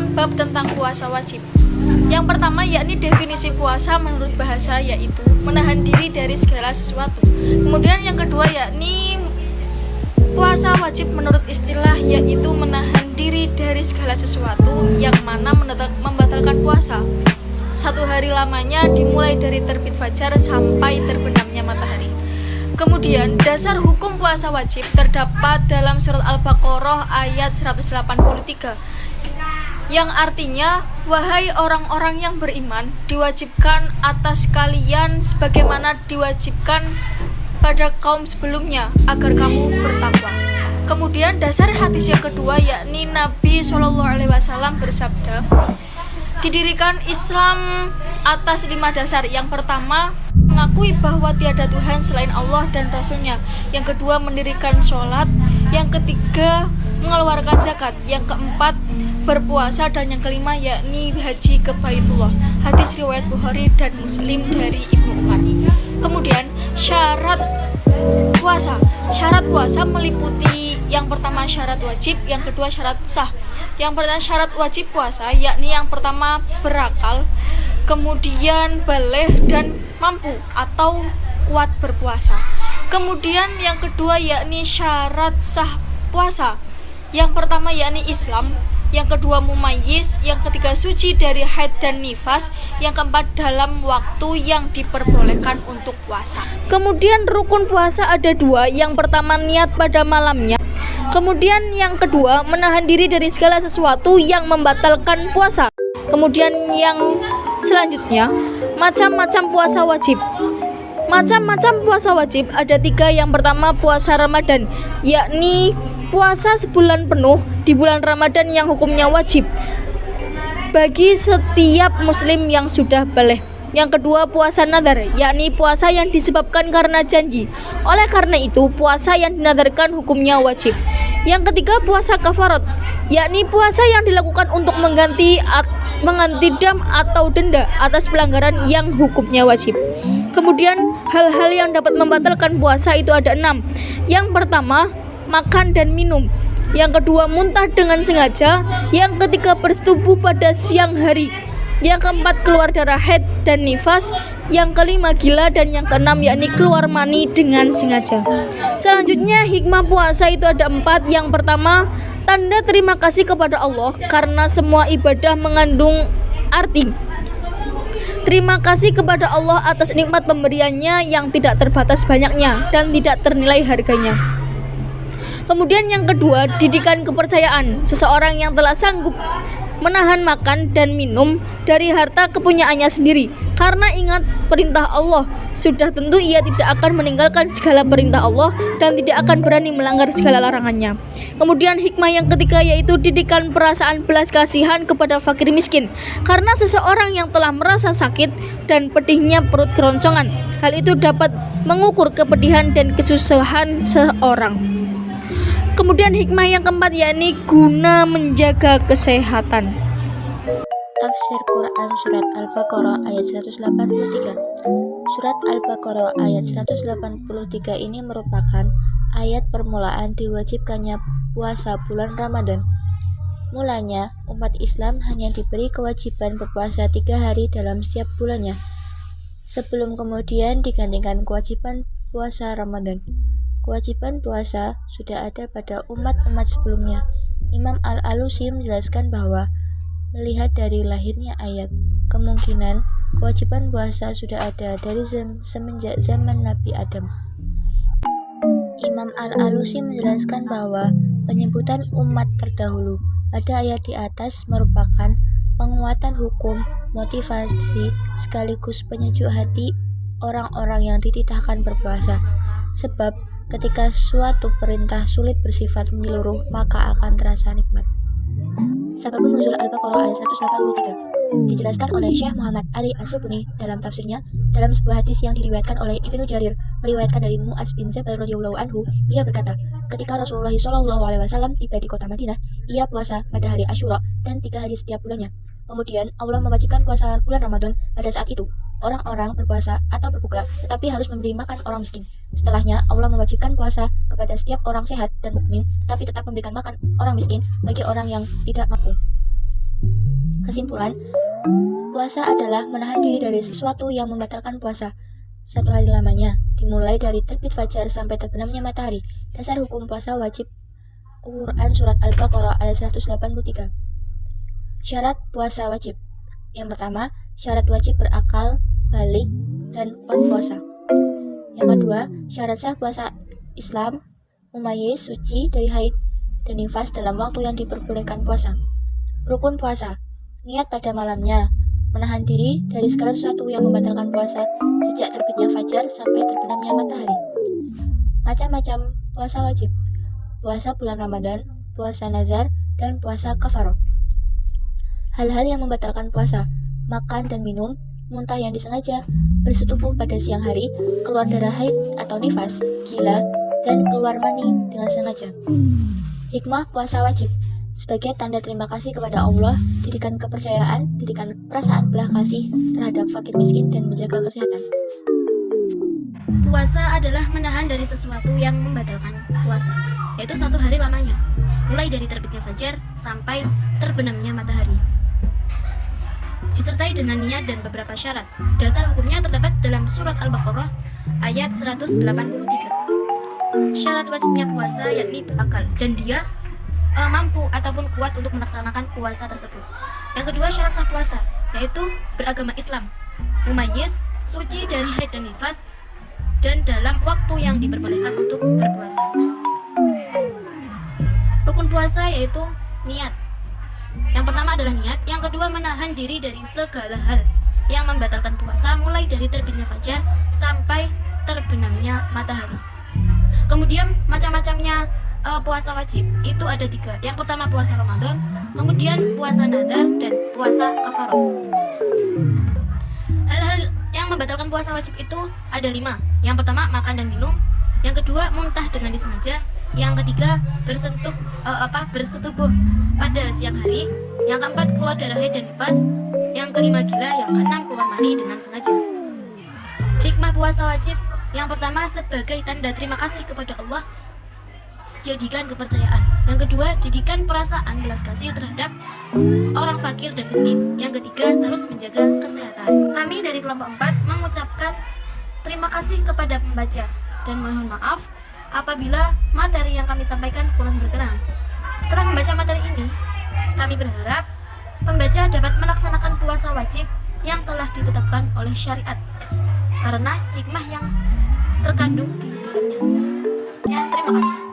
merupakan bab tentang puasa wajib. Yang pertama yakni definisi puasa menurut bahasa, yaitu menahan diri dari segala sesuatu. Kemudian yang kedua yakni puasa wajib menurut istilah, yaitu menahan diri dari segala sesuatu yang mana membatalkan puasa. 1 hari lamanya dimulai dari terbit fajar sampai terbenamnya matahari. Kemudian dasar hukum puasa wajib terdapat dalam surat Al-Baqarah ayat 183, yang artinya, wahai orang-orang yang beriman, diwajibkan atas kalian sebagaimana diwajibkan pada kaum sebelumnya agar kamu bertakwa. Kemudian dasar hadis yang kedua yakni Nabi SAW bersabda, didirikan Islam atas 5 dasar. Yang pertama, mengakui bahwa tiada Tuhan selain Allah dan Rasulnya. Yang kedua, mendirikan sholat. Yang ketiga, mengeluarkan zakat. Yang keempat, berpuasa. Dan yang kelima yakni haji ke Baitullah. Hadis riwayat Bukhari dan Muslim dari Ibnu Umar. Kemudian syarat puasa. Syarat puasa meliputi yang pertama syarat wajib, yang kedua syarat sah. Yang pertama syarat wajib puasa yakni yang pertama berakal, kemudian baligh dan mampu atau kuat berpuasa. Kemudian yang kedua yakni syarat sah puasa. Yang pertama yakni Islam, yang kedua mumayyiz, yang ketiga suci dari haid dan nifas, yang keempat dalam waktu yang diperbolehkan untuk puasa. Kemudian rukun puasa ada 2, yang pertama niat pada malamnya. Kemudian yang kedua menahan diri dari segala sesuatu yang membatalkan puasa. Kemudian yang selanjutnya macam-macam puasa wajib. Macam-macam puasa wajib ada 3. Yang pertama puasa Ramadan, yakni puasa sebulan penuh di bulan Ramadan yang hukumnya wajib bagi setiap muslim yang sudah baligh. Yang kedua puasa nadar, yakni puasa yang disebabkan karena janji. Oleh karena itu puasa yang dinadarkan hukumnya wajib. Yang ketiga puasa kafarat, yakni puasa yang dilakukan untuk mengganti dam atau denda atas pelanggaran yang hukumnya wajib. Kemudian hal-hal yang dapat membatalkan puasa itu ada 6. Yang pertama makan dan minum. Yang kedua muntah dengan sengaja. Yang ketiga bersetubuh pada siang hari. Yang keempat keluar darah haid dan nifas. Yang kelima gila. Dan yang keenam yakni keluar mani dengan sengaja. Selanjutnya hikmah puasa itu ada 4. Yang pertama tanda terima kasih kepada Allah karena semua ibadah mengandung arti. Terima kasih kepada Allah atas nikmat pemberiannya yang tidak terbatas banyaknya dan tidak ternilai harganya. Kemudian yang kedua, didikan kepercayaan. Seseorang yang telah sanggup menahan makan dan minum dari harta kepunyaannya sendiri karena ingat perintah Allah, sudah tentu ia tidak akan meninggalkan segala perintah Allah dan tidak akan berani melanggar segala larangannya. Kemudian hikmah yang ketiga yaitu didikan perasaan belas kasihan kepada fakir miskin karena seseorang yang telah merasa sakit dan pedihnya perut keroncongan, hal itu dapat mengukur kepedihan dan kesusahan seseorang. Kemudian hikmah yang keempat yakni guna menjaga kesehatan. Tafsir Quran Surat Al-Baqarah ayat 183. Surat Al-Baqarah ayat 183 ini merupakan ayat permulaan diwajibkannya puasa bulan Ramadan. Mulanya, umat Islam hanya diberi kewajiban berpuasa 3 hari dalam setiap bulannya, sebelum kemudian digantikan kewajiban puasa Ramadan. Kewajiban puasa sudah ada pada umat-umat sebelumnya. Imam Al-Alusi menjelaskan bahwa melihat dari lahirnya ayat, kemungkinan kewajiban puasa sudah ada dari semenjak zaman Nabi Adam. Imam Al-Alusi menjelaskan bahwa penyebutan umat terdahulu pada ayat di atas merupakan penguatan hukum, motivasi, sekaligus penyejuk hati orang-orang yang dititahkan berpuasa. Sebab ketika suatu perintah sulit bersifat menyeluruh, maka akan terasa nikmat. Sababun nuzul Al-Baqarah ayat 183 dijelaskan oleh Syekh Muhammad Ali As-Subuni dalam tafsirnya. Dalam sebuah hadis yang diriwayatkan oleh Ibnu Jarir, meriwayatkan dari Mu'adz bin Jabal radhiyallahu anhu, ia berkata, ketika Rasulullah SAW tiba di kota Madinah, ia puasa pada hari Asyura dan 3 hari setiap bulannya. Kemudian Allah mewajibkan puasa bulan Ramadan pada saat itu. Orang-orang berpuasa atau berbuka, tetapi harus memberi makan orang miskin. Setelahnya, Allah mewajibkan puasa kepada setiap orang sehat dan mukmin, tetapi tetap memberikan makan orang miskin bagi orang yang tidak mampu. Kesimpulan, puasa adalah menahan diri dari sesuatu yang membatalkan puasa 1 hari lamanya, dimulai dari terbit fajar sampai terbenamnya matahari. Dasar hukum puasa wajib Quran Surat Al-Baqarah ayat 183. Syarat puasa wajib. Yang pertama, syarat wajib berakal, balik, dan kuat puasa. Yang kedua, syarat sah puasa Islam, mumayyiz, suci dari haid dan nifas dalam waktu yang diperbolehkan puasa. Rukun puasa. Niat pada malamnya, menahan diri dari segala sesuatu yang membatalkan puasa sejak terbitnya fajar sampai terbenamnya matahari. Macam-macam puasa wajib. Puasa bulan Ramadan, puasa nazar, dan puasa kafaroh. Hal-hal yang membatalkan puasa: makan dan minum, muntah yang disengaja, bersetubuh pada siang hari, keluar darah haid atau nifas, gila, dan keluar mani dengan sengaja. Hikmah puasa wajib. Sebagai tanda terima kasih kepada Allah, didikan kepercayaan, didikan perasaan belas kasih terhadap fakir miskin dan menjaga kesehatan. Puasa adalah menahan dari sesuatu yang membatalkan puasa, yaitu 1 hari lamanya, mulai dari terbitnya fajar sampai terbenamnya matahari. Disertai dengan niat dan beberapa syarat. Dasar hukumnya terdapat dalam surat Al-Baqarah ayat 183. Syarat wajibnya puasa yakni berakal dan dia mampu ataupun kuat untuk melaksanakan puasa tersebut. Yang kedua, syarat sah puasa yaitu beragama Islam, mumayyiz, suci dari haid dan nifas, dan dalam waktu yang diperbolehkan untuk berpuasa. Rukun puasa yaitu niat. Yang pertama adalah niat, yang kedua menahan diri dari segala hal yang membatalkan puasa mulai dari terbitnya fajar sampai terbenamnya matahari. Kemudian macam-macamnya puasa wajib itu ada 3. Yang pertama puasa Ramadan, kemudian puasa nadar, dan puasa kafaroh. Hal-hal yang membatalkan puasa wajib itu ada 5. Yang pertama makan dan minum, yang kedua muntah dengan disengaja, yang ketiga bersetubuh pada siang hari, yang keempat keluar darah haid dan nifas, yang kelima gila, yang keenam keluar mani dengan sengaja. Hikmah puasa wajib. Yang pertama, sebagai tanda terima kasih kepada Allah, jadikan kepercayaan. Yang kedua, didikan perasaan belas kasih terhadap orang fakir dan miskin. Yang ketiga, terus menjaga kesehatan. Kami dari kelompok 4 mengucapkan terima kasih kepada pembaca dan mohon maaf apabila materi yang kami sampaikan kurang berkenan. Setelah membaca materi ini, kami berharap pembaca dapat melaksanakan puasa wajib yang telah ditetapkan oleh syariat karena hikmah yang terkandung di dalamnya. Sekian, terima kasih.